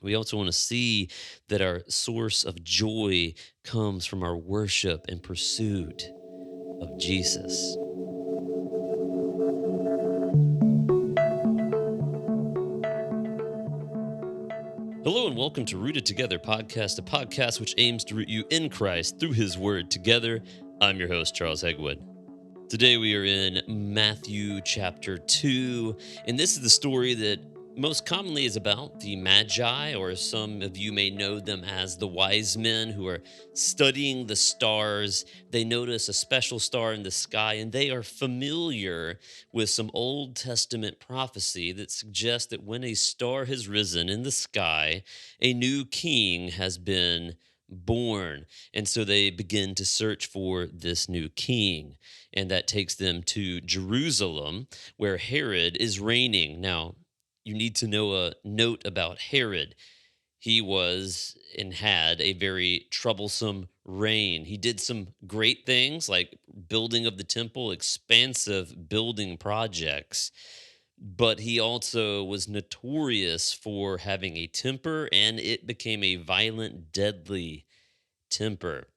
We also want to see that our source of joy comes from our worship and pursuit of Jesus. Hello and welcome to Rooted Together podcast, a podcast which aims to root you in Christ through his word together. I'm your host, Charles Hegwood. Today we are in Matthew chapter 2, and this is the story that most commonly is about the Magi, or some of you may know them as the wise men who are studying the stars. They notice a special star in the sky, and they are familiar with some Old Testament prophecy that suggests that when a star has risen in the sky, a new king has been born. And so they begin to search for this new king, and that takes them to Jerusalem, where Herod is reigning. Now, you need to know a note about Herod. He was and had a very troublesome reign. He did some great things like building of the temple, expansive building projects, but he also was notorious for having a temper, and it became a violent, deadly temper.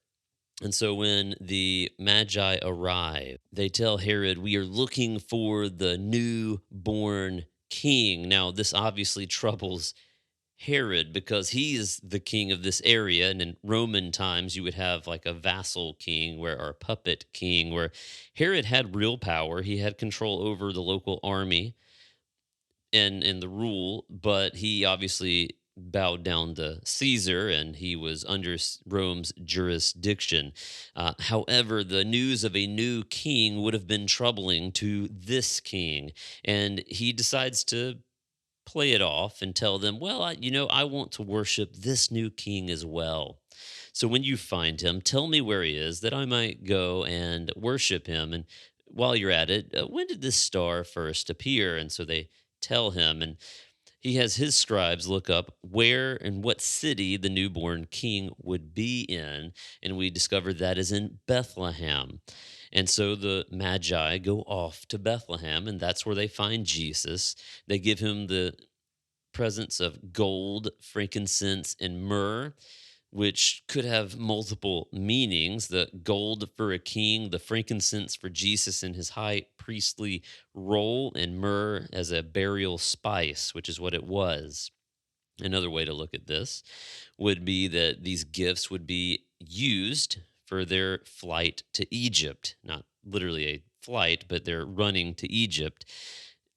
And so when the Magi arrive, they tell Herod, "We are looking for the newborn king." Now, this obviously troubles Herod because he is the king of this area. And in Roman times, you would have like a vassal king or a puppet king, where Herod had real power. He had control over the local army and the rule, but he obviously bowed down to Caesar, and he was under Rome's jurisdiction. However, the news of a new king would have been troubling to this king, and he decides to play it off and tell them, "Well, I want to worship this new king as well. So when you find him, tell me where he is, that I might go and worship him. And while you're at it, when did this star first appear?" And so they tell him, and he has his scribes look up where and what city the newborn king would be in. And we discovered that is in Bethlehem. And so the Magi go off to Bethlehem, and that's where they find Jesus. They give him the presence of gold, frankincense, and myrrh, which could have multiple meanings: the gold for a king, the frankincense for Jesus in his high priestly role, and myrrh as a burial spice, which is what it was. Another way to look at this would be that these gifts would be used for their flight to Egypt. Not literally a flight, but they're running to Egypt,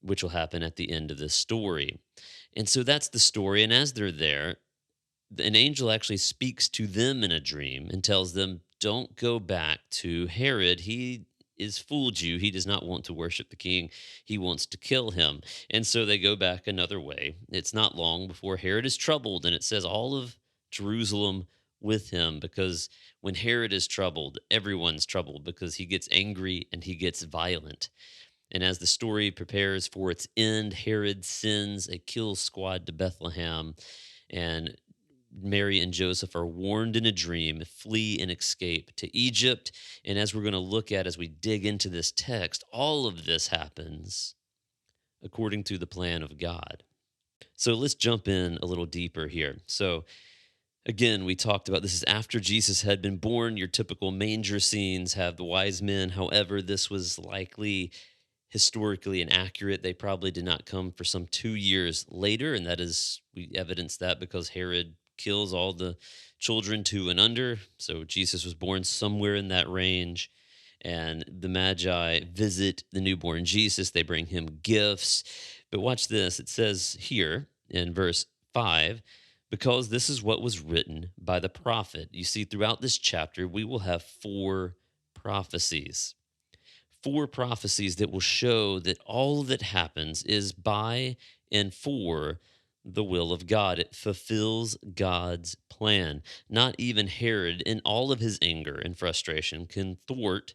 which will happen at the end of this story. And so that's the story. And as they're there, an angel actually speaks to them in a dream and tells them, "Don't go back to Herod. He is fooled you. He does not want to worship the king. He wants to kill him." And so they go back another way. It's not long before Herod is troubled, and it says all of Jerusalem with him, because when Herod is troubled, everyone's troubled, because he gets angry and he gets violent. And as the story prepares for its end, Herod sends a kill squad to Bethlehem, and Mary and Joseph are warned in a dream, flee and escape to Egypt. And as we're going to look at as we dig into this text, all of this happens according to the plan of God. So let's jump in a little deeper here. So, again, we talked about this is after Jesus had been born. Your typical manger scenes have the wise men. However, this was likely historically inaccurate. They probably did not come for some 2 years later, and that is, we evidence that because Herod kills all the children 2 and under. So Jesus was born somewhere in that range, and the Magi visit the newborn Jesus. They bring him gifts. But watch this. It says here in verse 5, because this is what was written by the prophet. You see, throughout this chapter, we will have prophecies four prophecies that will show that all that happens is by and for the will of God. It fulfills God's plan. Not even Herod, in all of his anger and frustration, can thwart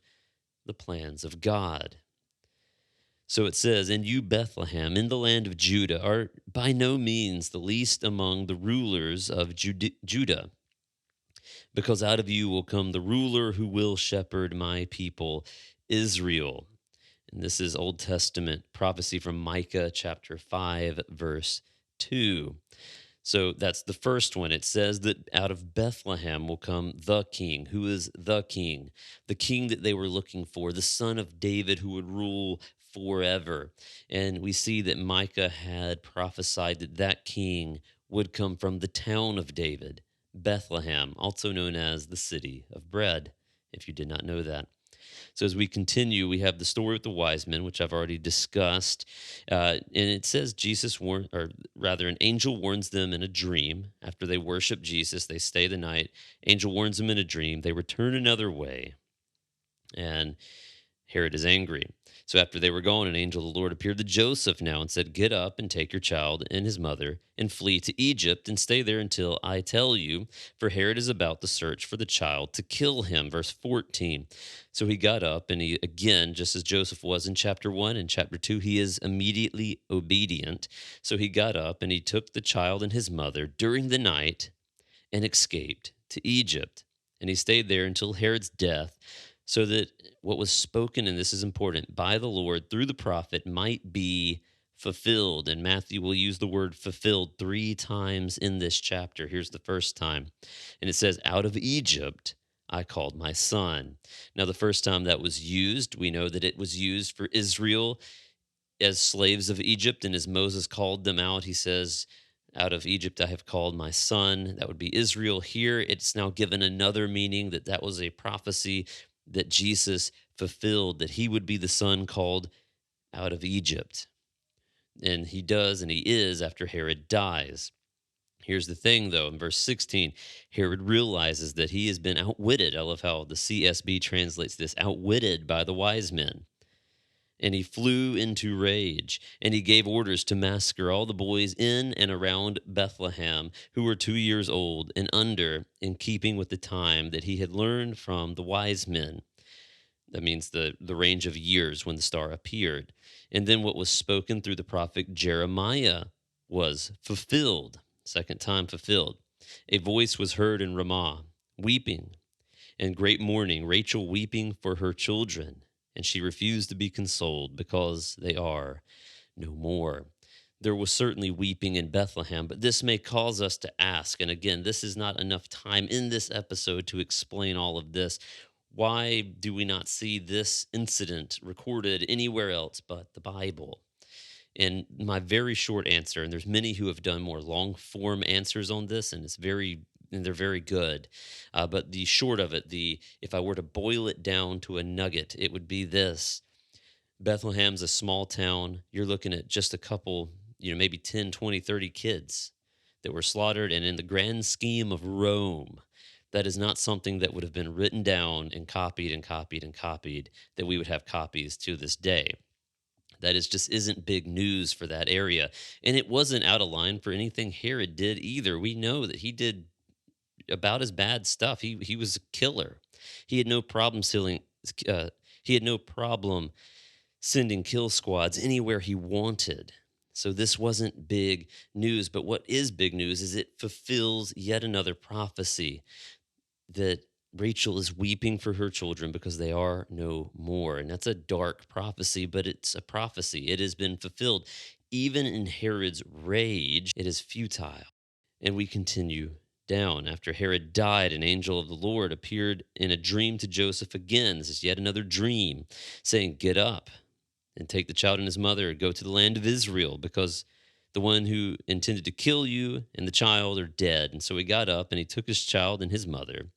the plans of God. So it says, "And you, Bethlehem, in the land of Judah, are by no means the least among the rulers of Judah, because out of you will come the ruler who will shepherd my people, Israel." And this is Old Testament prophecy from Micah chapter 5, verse 2. So that's the first one. It says that out of Bethlehem will come the king. Who is the king? The king that they were looking for, the son of David who would rule forever. And we see that Micah had prophesied that that king would come from the town of David, Bethlehem, also known as the city of bread, if you did not know that. So as we continue, we have the story with the wise men, which I've already discussed, and it says or rather, an angel warns them in a dream after they worship Jesus. They stay the night. Angel warns them in a dream. They return another way, and Herod is angry. So after they were gone, an angel of the Lord appeared to Joseph now and said, "Get up and take your child and his mother and flee to Egypt and stay there until I tell you, for Herod is about to search for the child to kill him." Verse 14. So he got up and he, again, just as Joseph was in chapter 1 and chapter 2, he is immediately obedient. So he got up and he took the child and his mother during the night and escaped to Egypt. And he stayed there until Herod's death, so that what was spoken, and this is important, by the Lord through the prophet might be fulfilled. And Matthew will use the word fulfilled 3 times in this chapter. Here's the first time. And it says, "Out of Egypt I called my son." Now, the first time that was used, we know that it was used for Israel as slaves of Egypt. And as Moses called them out, he says, "Out of Egypt I have called my son." That would be Israel. Here it's now given another meaning, that that was a prophecy that Jesus fulfilled, that he would be the son called out of Egypt. And he does, and he is, after Herod dies. Here's the thing, though, in verse 16, Herod realizes that he has been outwitted. I love how the CSB translates this, outwitted by the wise men. And he flew into rage, and he gave orders to massacre all the boys in and around Bethlehem who were 2 years old and under, in keeping with the time that he had learned from the wise men. That means the range of years when the star appeared. And then what was spoken through the prophet Jeremiah was fulfilled, second time fulfilled. A voice was heard in Ramah, weeping and great mourning, Rachel weeping for her children, and she refused to be consoled because they are no more. There was certainly weeping in Bethlehem, but this may cause us to ask, and again, this is not enough time in this episode to explain all of this. Why do we not see this incident recorded anywhere else but the Bible? And my very short answer, and there's many who have done more long form answers on this, and they're very good. But the short of it, the if I were to boil it down to a nugget, it would be this: Bethlehem's a small town. You're looking at just a couple, maybe 10, 20, 30 kids that were slaughtered. And in the grand scheme of Rome, that is not something that would have been written down and copied and copied and copied, that we would have copies to this day. That is just isn't big news for that area. And it wasn't out of line for anything Herod did either. We know that he did about as bad stuff. He was a killer. He had no problem uh, he had no problem sending kill squads anywhere he wanted. So this wasn't big news, but what is big news is it fulfills yet another prophecy, that Rachel is weeping for her children because they are no more. And that's a dark prophecy, but it's a prophecy. It has been fulfilled. Even in Herod's rage, it is futile. And we continue down. After Herod died, an angel of the Lord appeared in a dream to Joseph again. This is yet another dream, saying, "Get up and take the child and his mother, go to the land of Israel, because the one who intended to kill you and the child are dead." And so he got up and he took his child and his mother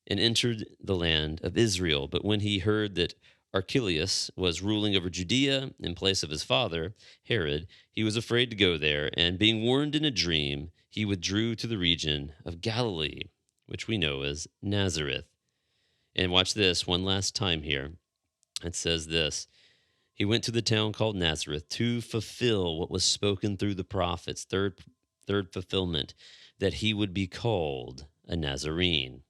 and entered the land of Israel. But when he heard that Archelaus was ruling over Judea in place of his father, Herod, he was afraid to go there, and being warned in a dream, he withdrew to the region of Galilee, which we know as Nazareth. And watch this one last time here. It says this: he went to the town called Nazareth to fulfill what was spoken through the prophets, third fulfillment, that he would be called a Nazarene.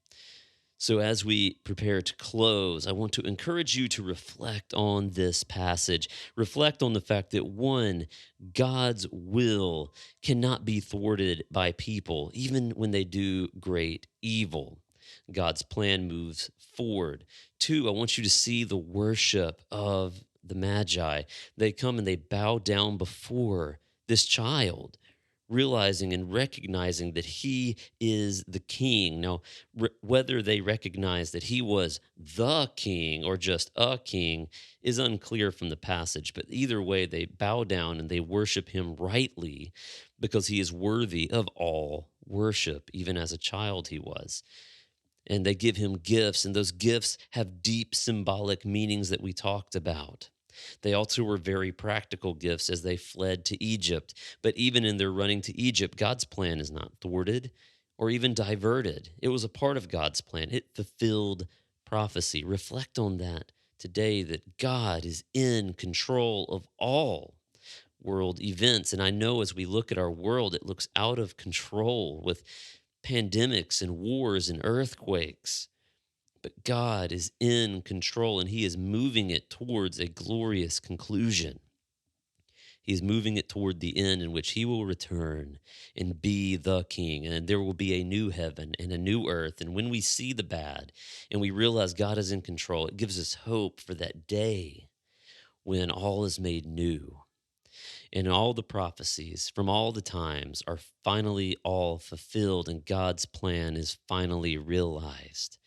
So, as we prepare to close, I want to encourage you to reflect on this passage. Reflect on the fact that, one, God's will cannot be thwarted by people, even when they do great evil. God's plan moves forward. Two, I want you to see the worship of the Magi. They come and they bow down before this child, realizing and recognizing that he is the king. Now, whether they recognize that he was the king or just a king is unclear from the passage, but either way, they bow down and they worship him rightly because he is worthy of all worship, even as a child he was. And they give him gifts, and those gifts have deep symbolic meanings that we talked about. They also were very practical gifts as they fled to Egypt. But even in their running to Egypt, God's plan is not thwarted or even diverted. It was a part of God's plan, it fulfilled prophecy. Reflect on that today, that God is in control of all world events. And I know as we look at our world, it looks out of control with pandemics and wars and earthquakes. But God is in control and he is moving it towards a glorious conclusion. He is moving it toward the end in which he will return and be the king. And there will be a new heaven and a new earth. And when we see the bad and we realize God is in control, it gives us hope for that day when all is made new. And all the prophecies from all the times are finally all fulfilled and God's plan is finally realized.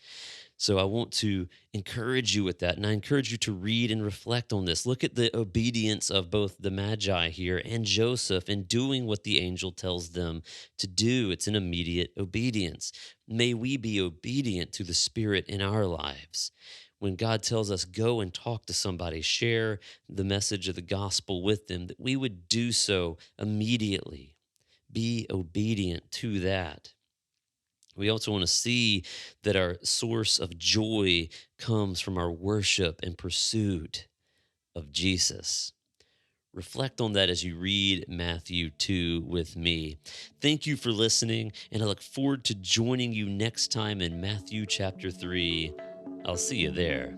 So I want to encourage you with that. And I encourage you to read and reflect on this. Look at the obedience of both the Magi here and Joseph in doing what the angel tells them to do. It's an immediate obedience. May we be obedient to the Spirit in our lives. When God tells us, go and talk to somebody, share the message of the gospel with them, that we would do so immediately. Be obedient to that. We also want to see that our source of joy comes from our worship and pursuit of Jesus. Reflect on that as you read Matthew 2 with me. Thank you for listening, and I look forward to joining you next time in Matthew chapter 3. I'll see you there.